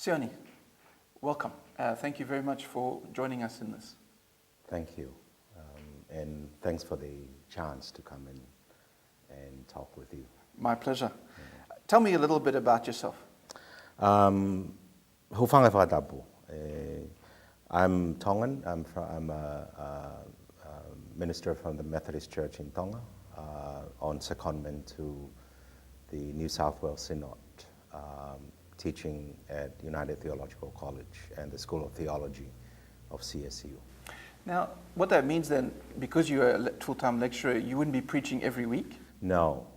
Sione, welcome. Thank you very much for joining us in this. Thank you. And thanks for the chance to come in and talk with you. My pleasure. Tell me a little bit about yourself. I'm Tongan. I'm a minister from the Methodist Church in Tonga on secondment to the New South Wales Synod, teaching at United Theological College and the School of Theology of CSU. Now, what that means then, because you're a full-time lecturer, you wouldn't be preaching every week? No.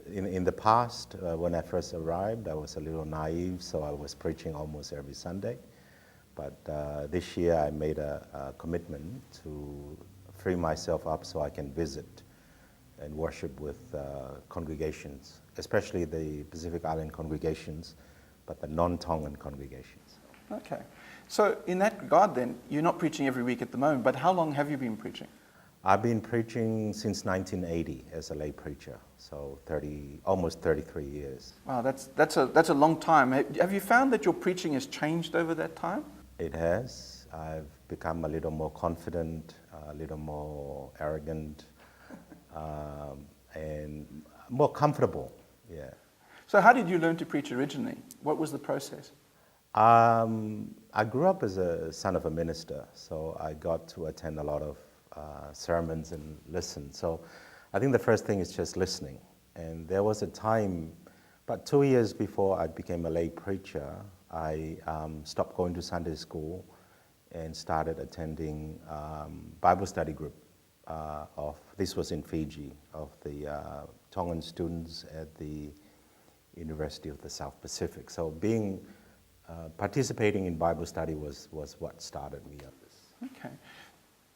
In the past, when I first arrived, I was a little naive, so I was preaching almost every Sunday. But this year I made a commitment to free myself up so I can visit and worship with congregations, especially the Pacific Island congregations, but the non-Tongan congregations. Okay. So in that regard then, you're not preaching every week at the moment, but how long have you been preaching? I've been preaching since 1980 as a lay preacher, so almost 33 years. Wow, that's a long time. Have you found that your preaching has changed over that time? It has. I've become a little more confident, a little more arrogant, and more comfortable, yeah. So how did you learn to preach originally? What was the process? I grew up as a son of a minister, so I got to attend a lot of sermons and listen. So I think the first thing is just listening. And there was a time, about 2 years before I became a lay preacher, I stopped going to Sunday school and started attending Bible study group this was in Fiji, of the Tongan students at the University of the South Pacific. So participating in Bible study was what started me on this. Okay.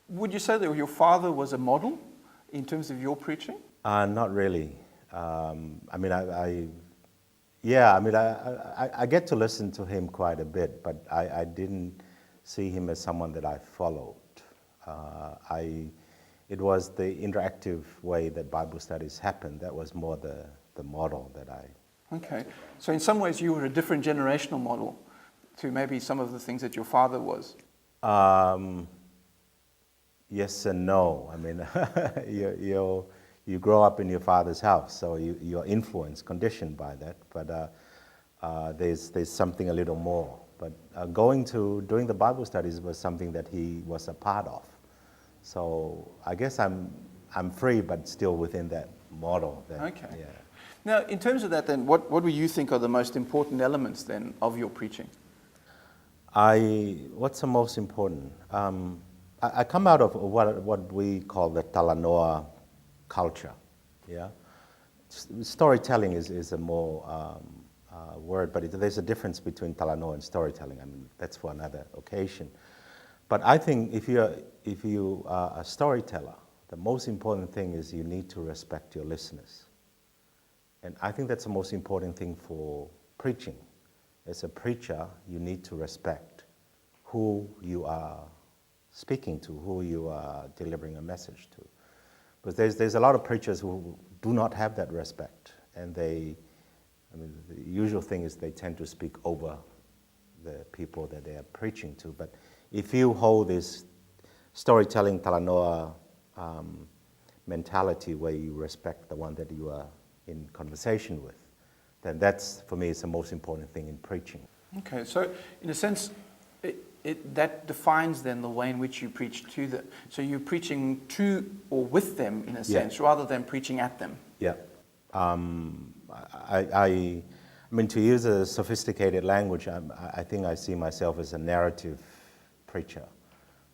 Would you say that your father was a model in terms of your preaching? Not really. I get to listen to him quite a bit, but I didn't see him as someone that I followed. It was the interactive way that Bible studies happened. That was more the model that I... Okay. So in some ways you were a different generational model to maybe some of the things that your father was. Yes and no. I mean, you grow up in your father's house, so you're influenced, conditioned by that. But there's something a little more. But doing the Bible studies was something that he was a part of. So I guess I'm free, but still within that model. Okay. Yeah. Now, in terms of that, then, what do you think are the most important elements then of your preaching? What's the most important? I come out of what we call the Talanoa culture. Yeah, storytelling is a more word, but there's a difference between Talanoa and storytelling. I mean, that's for another occasion. But I think if you are a storyteller, the most important thing is you need to respect your listeners. And I think that's the most important thing for preaching. As a preacher, you need to respect who you are speaking to, who you are delivering a message to. Because there's a lot of preachers who do not have that respect. And the usual thing is they tend to speak over the people that they are preaching to. But if you hold this storytelling Talanoa mentality where you respect the one that you are in conversation with, then that's, for me, is the most important thing in preaching. Okay, so in a sense, that defines then the way in which you preach to them. So you're preaching to or with them, in a sense, rather than preaching at them. Yeah. I mean, to use a sophisticated language, I think I see myself as a narrative preacher,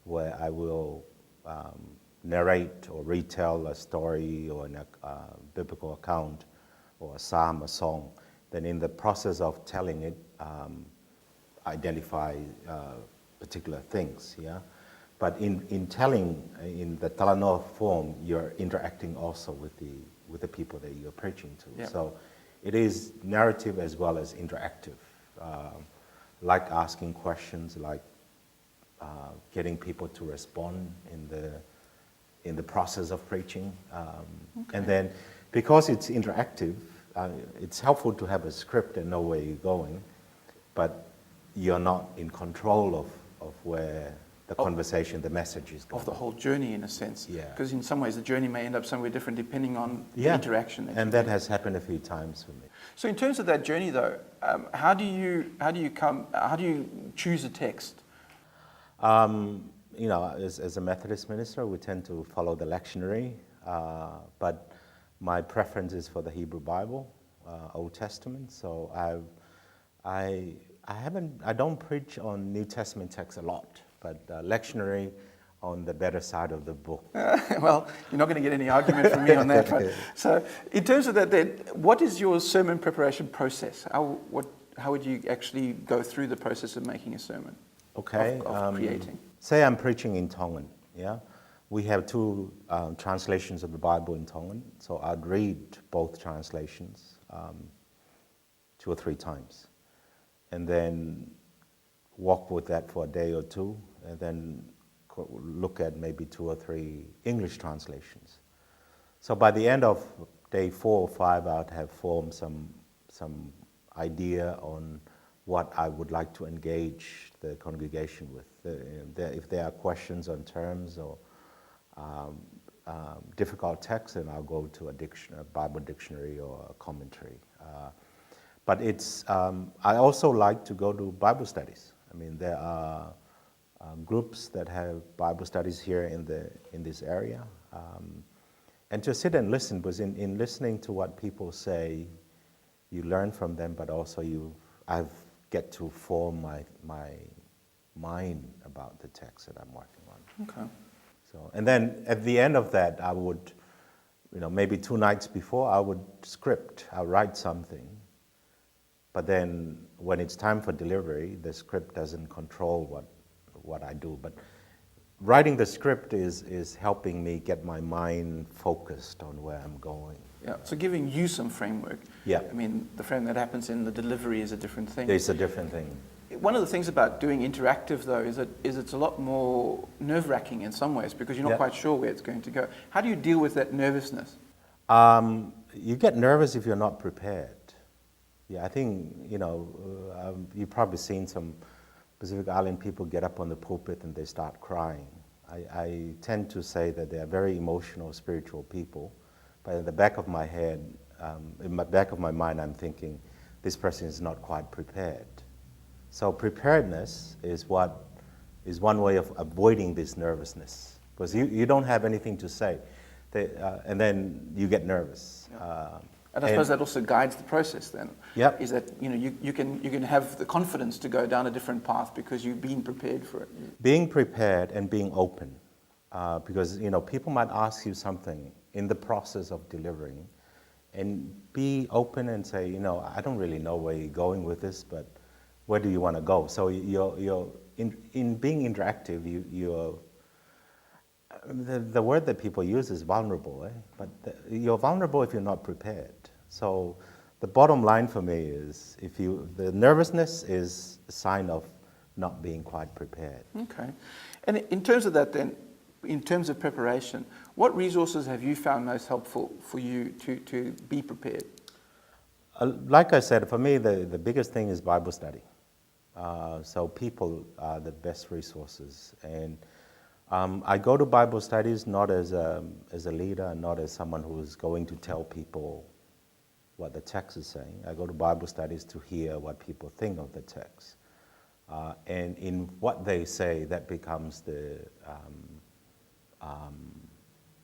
where I will narrate or retell a story or a biblical account or a psalm, a song. Then in the process of telling it, identify particular things, yeah? But in telling, in the Talanoa form, you're interacting also with the people that you're preaching to. Yeah. So it is narrative as well as interactive, like asking questions, like getting people to respond in the process of preaching. Okay. And then, because it's interactive, it's helpful to have a script and know where you're going. but you're not in control of where the conversation, the message is going. Of the whole journey, in a sense. Yeah. Because in some ways, the journey may end up somewhere different depending on the Yeah. interaction. And that has happened a few times for me. So in terms of that journey, though, how do you choose a text? You know, as a Methodist minister, we tend to follow the lectionary, but my preference is for the Hebrew Bible, Old Testament. So I don't preach on New Testament texts a lot, but lectionary on the better side of the book. Well, you're not going to get any argument from me on that. But, so in terms of that, then, what is your sermon preparation process? How would you actually go through the process of making a sermon? Okay. Of creating. Say I'm preaching in Tongan, yeah? We have two translations of the Bible in Tongan, so I'd read both translations 2 or 3 times, and then walk with that for a day or two, and then look at maybe 2 or 3 English translations. So by the end of day 4 or 5, I'd have formed some idea on what I would like to engage the congregation with. If there are questions on terms or difficult texts, then I'll go to a Bible dictionary or a commentary. But I also like to go to Bible studies. I mean, there are groups that have Bible studies here in this area, and to sit and listen, because in listening to what people say, you learn from them, but also I get to form my mind about the text that I'm working on. Okay. So, and then at the end of that, I would, maybe 2 nights before, I would I'll write something. But then when it's time for delivery, the script doesn't control what I do. But writing the script is helping me get my mind focused on where I'm going. Yeah, so giving you some framework. Yeah. I mean, the frame that happens in the delivery is a different thing. It's a different thing. One of the things about doing interactive, though, is it's a lot more nerve-wracking in some ways because you're not quite sure where it's going to go. How do you deal with that nervousness? You get nervous if you're not prepared. Yeah, I think, you've probably seen some Pacific Island people get up on the pulpit and they start crying. I tend to say that they are very emotional, spiritual people, but in the back of my head, in the back of my mind, I'm thinking, this person is not quite prepared. So preparedness is one way of avoiding this nervousness, because you don't have anything to say, and then you get nervous. Yeah. And I suppose that also guides the process then. Yep. Is that you can have the confidence to go down a different path because you've been prepared for it. Being prepared and being open, because people might ask you something in the process of delivering, and be open and say, I don't really know where you're going with this, but where do you want to go? So you're in being interactive, the word that people use is vulnerable, but you're vulnerable if you're not prepared. So the bottom line for me is the nervousness is a sign of not being quite prepared. Okay. And in terms of that then, in terms of preparation, what resources have you found most helpful for you to be prepared? Like I said, for me, the biggest thing is Bible study. So people are the best resources. And I go to Bible studies not as a leader, not as someone who is going to tell people what the text is saying. I go to Bible studies to hear what people think of the text. And in what they say, that becomes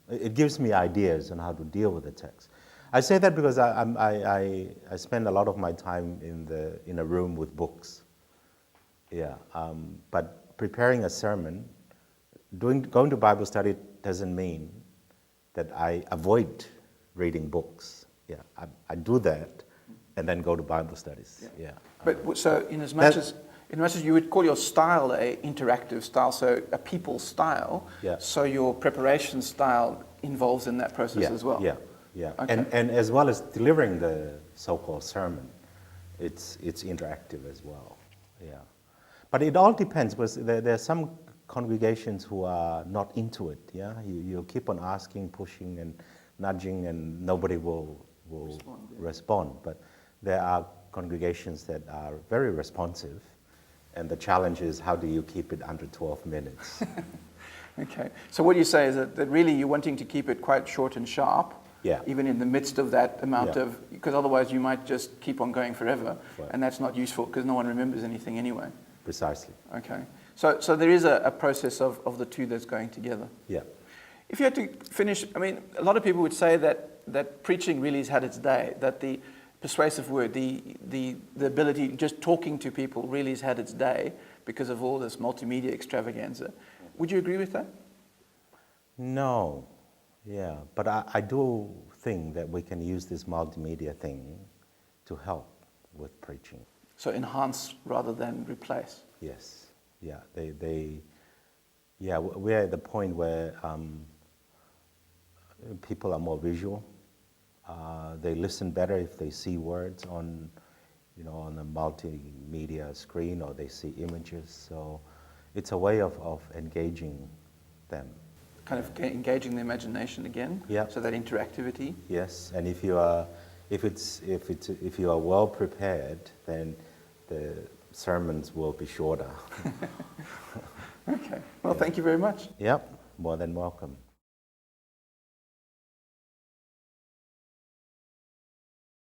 it gives me ideas on how to deal with the text. I say that because I spend a lot of my time in a room with books. Yeah, but preparing a sermon, going to Bible study doesn't mean that I avoid reading books. Yeah, I do that and then go to Bible studies. Yeah. But so in as much as you would call your style a interactive style, so a people style, so your preparation style involves in that process as well. Yeah. Okay. And as well as delivering the so-called sermon, it's interactive as well. Yeah. But it all depends, because there are some congregations who are not into it. Yeah, you keep on asking, pushing, and nudging, and nobody will respond. But there are congregations that are very responsive, and the challenge is how do you keep it under 12 minutes? Okay. So what you say is that really you're wanting to keep it quite short and sharp, Yeah. even in the midst of that amount Yeah. of, because otherwise you might just keep on going forever, Right. and that's not useful because no one remembers anything anyway. Precisely. Okay. So there is a process of the two that's going together. Yeah. If you had to finish, I mean, a lot of people would say that preaching really has had its day, that the persuasive word, the ability, just talking to people really has had its day because of all this multimedia extravaganza. Would you agree with that? No. Yeah. But I do think that we can use this multimedia thing to help with preaching. So enhance rather than replace. Yes. Yeah. We're at the point where people are more visual. They listen better if they see words on a multimedia screen, or they see images. So it's a way of engaging them. Kind of engaging the imagination again. Yeah. So that interactivity. Yes, and if you are well prepared, then the sermons will be shorter. Okay. Well, thank you very much. Yep, more than welcome.